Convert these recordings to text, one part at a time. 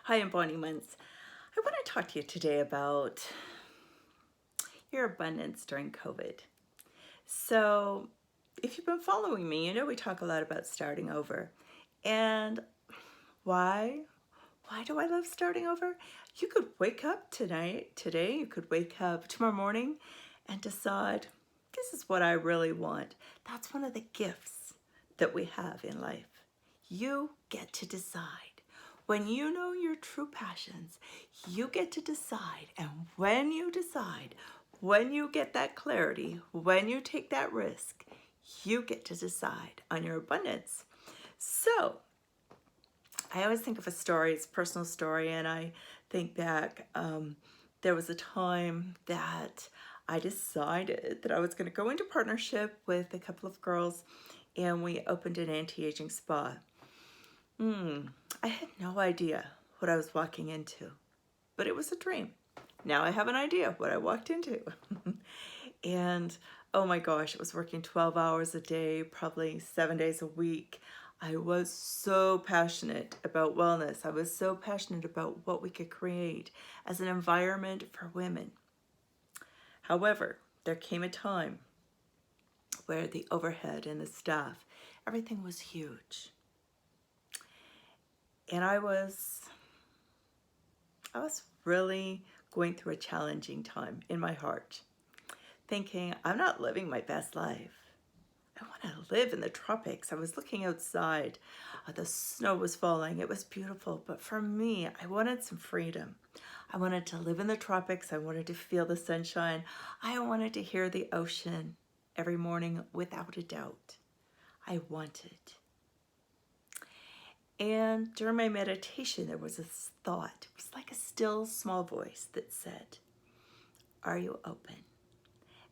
Hi, embodiments. I want to talk to you today about your abundance during COVID. So, if you've been following me, you know we talk a lot about starting over. And why? Why do I love starting over? You could wake up today, you could wake up tomorrow morning and decide, this is what I really want. That's one of the gifts that we have in life. You get to decide. When you know your true passions, you get to decide. And when you decide, when you get that clarity, when you take that risk, you get to decide on your abundance. So, I always think of a story, it's a personal story, and I think back, there was a time that I decided that I was going to go into partnership with a couple of girls, and we opened an anti-aging spa. I had no idea what I was walking into, but it was a dream. Now I have an idea what I walked into. And oh my gosh, it was working 12 hours a day, probably 7 days a week. I was so passionate about wellness. I was so passionate about what we could create as an environment for women. However, there came a time where the overhead and the staff, everything was huge. And I was really going through a challenging time in my heart, thinking, I'm not living my best life. I want to live in the tropics. I was looking outside. The snow was falling. It was beautiful. But for me, I wanted some freedom. I wanted to live in the tropics. I wanted to feel the sunshine. I wanted to hear the ocean every morning without a doubt. I wanted. And during my meditation, there was this thought. It was like a still small voice that said, are you open?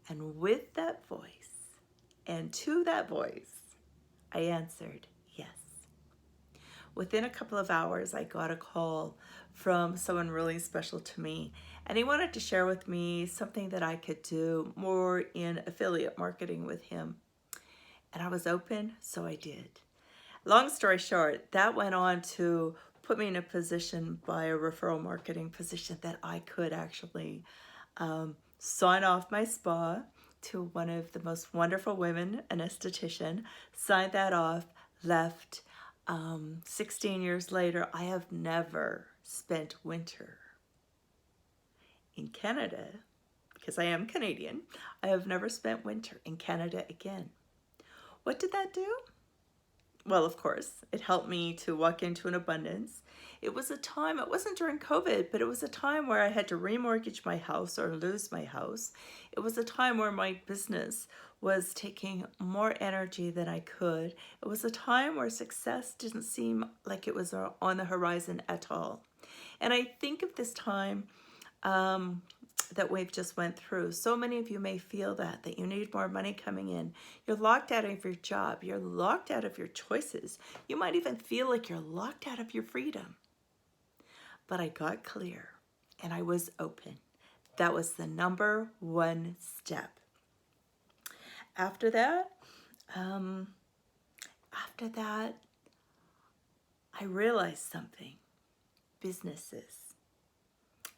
And with that voice, and to that voice, I answered yes. Within a couple of hours, I got a call from someone really special to me, and he wanted to share with me something that I could do more in affiliate marketing with him. And I was open, so I did. Long story short, that went on to put me in a position by a referral marketing position that I could actually sign off my spa to one of the most wonderful women, an esthetician, signed that off, left. 16 years later, I have never spent winter in Canada, because I am Canadian. I have never spent winter in Canada again. What did that do? Well, of course, it helped me to walk into an abundance. It was a time, it wasn't during COVID, but it was a time where I had to remortgage my house or lose my house. It was a time where my business was taking more energy than I could. It was a time where success didn't seem like it was on the horizon at all. And I think of this time that we've just went through. So many of you may feel that you need more money coming in. You're locked out of your job. You're locked out of your choices. You might even feel like you're locked out of your freedom. But I got clear and I was open. That was the number one step. After that, I realized something. Businesses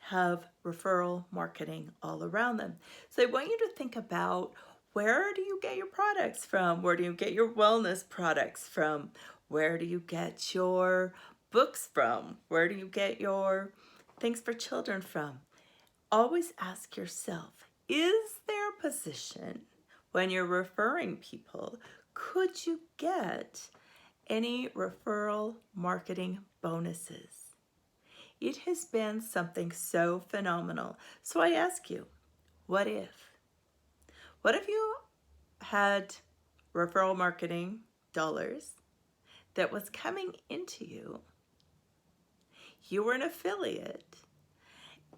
have referral marketing all around them. So I want you to think about, where do you get your products from? Where do you get your wellness products from? Where do you get your books from? Where do you get your things for children from? Always ask yourself, is there a position when you're referring people, could you get any referral marketing bonuses? It has been something so phenomenal. So I ask you, what if? What if you had referral marketing dollars that was coming into you? You were an affiliate,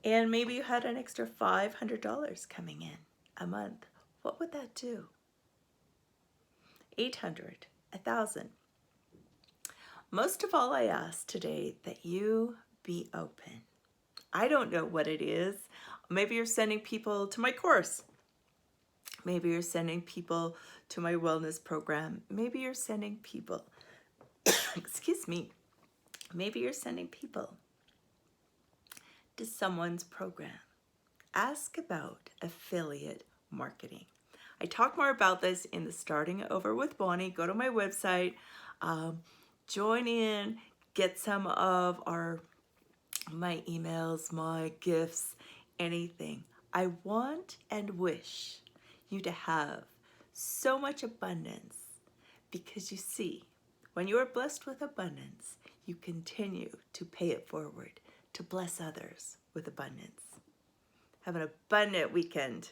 and maybe you had an extra $500 coming in a month. What would that do? 800, 1,000. Most of all, I ask today that you be open. I don't know what it is. Maybe you're sending people to my course. Maybe you're sending people to my wellness program. Maybe you're sending people, excuse me, maybe you're sending people to someone's program. Ask about affiliate marketing. I talk more about this in the Starting Over with Bonnie. Go to my website, join in, get some of my emails, my gifts, anything. I want and wish you to have so much abundance, because you see, when you are blessed with abundance, you continue to pay it forward to bless others with abundance. Have an abundant weekend.